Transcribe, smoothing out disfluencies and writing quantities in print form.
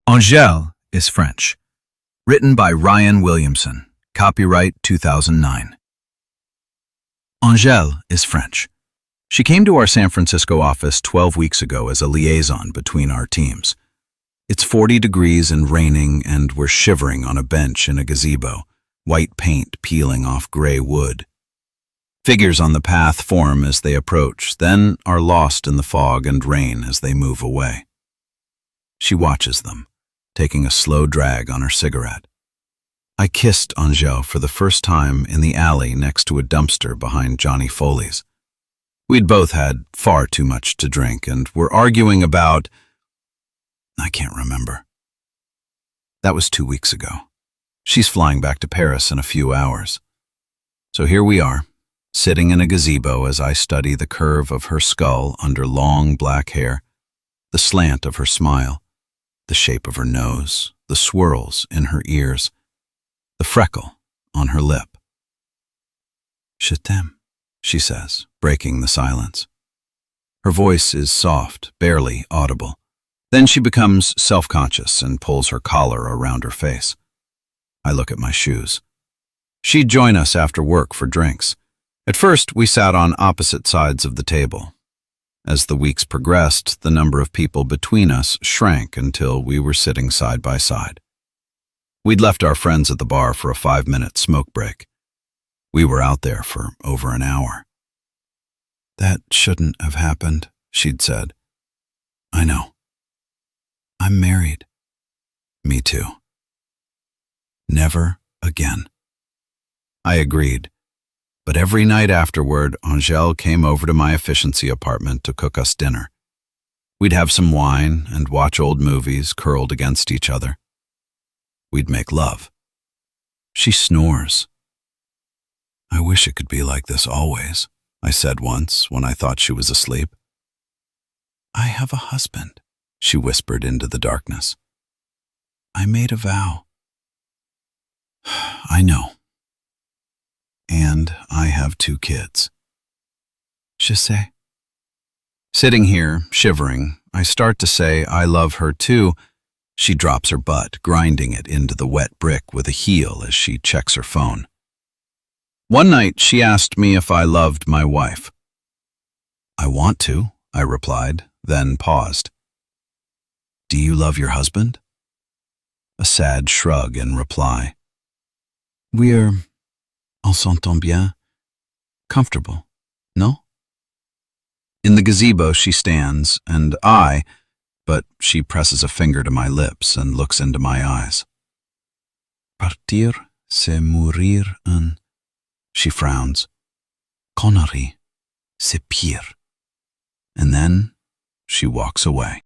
Angéle is French. Written by Ryan Williamson. Copyright 2009. Angéle is French. She came to our San Francisco office 12 weeks ago as a liaison between our teams. It's 40 degrees and raining, and we're shivering on a bench in a gazebo, white paint peeling off gray wood. Figures on the path form as they approach, then are lost in the fog and rain as they move away. She watches them, taking a slow drag on her cigarette. I kissed Angéle for the first time in the alley next to a dumpster behind Johnny Foley's. We'd both had far too much to drink and were arguing about... I can't remember. That was 2 weeks ago. She's flying back to Paris in a few hours. So here we are, sitting in a gazebo as I study the curve of her skull under long black hair, the slant of her smile, the shape of her nose, the swirls in her ears, the freckle on her lip. Je t'aime, she says, breaking the silence. Her voice is soft, barely audible. Then she becomes self-conscious and pulls her collar around her face. I look at my shoes. She'd join us after work for drinks. At first, we sat on opposite sides of the table. As the weeks progressed, the number of people between us shrank until we were sitting side by side. We'd left our friends at the bar for a 5-minute smoke break. We were out there for over an hour. That shouldn't have happened, she'd said. I know. I'm married. Me too. Never again. I agreed. But every night afterward, Angéle came over to my efficiency apartment to cook us dinner. We'd have some wine and watch old movies curled against each other. We'd make love. She snores. I wish it could be like this always, I said once when I thought she was asleep. I have a husband, she whispered into the darkness. I made a vow. I know. And I have 2 kids. Je sais. Sitting here, shivering, I start to say I love her too. She drops her butt, grinding it into the wet brick with a heel as she checks her phone. One night, she asked me if I loved my wife. I want to, I replied, then paused. Do you love your husband? A sad shrug in reply. We're... On s'entend bien. Comfortable, no? In the gazebo she stands, and but she presses a finger to my lips and looks into my eyes. Partir, c'est mourir en... She frowns. Connerie, c'est pire. And then she walks away.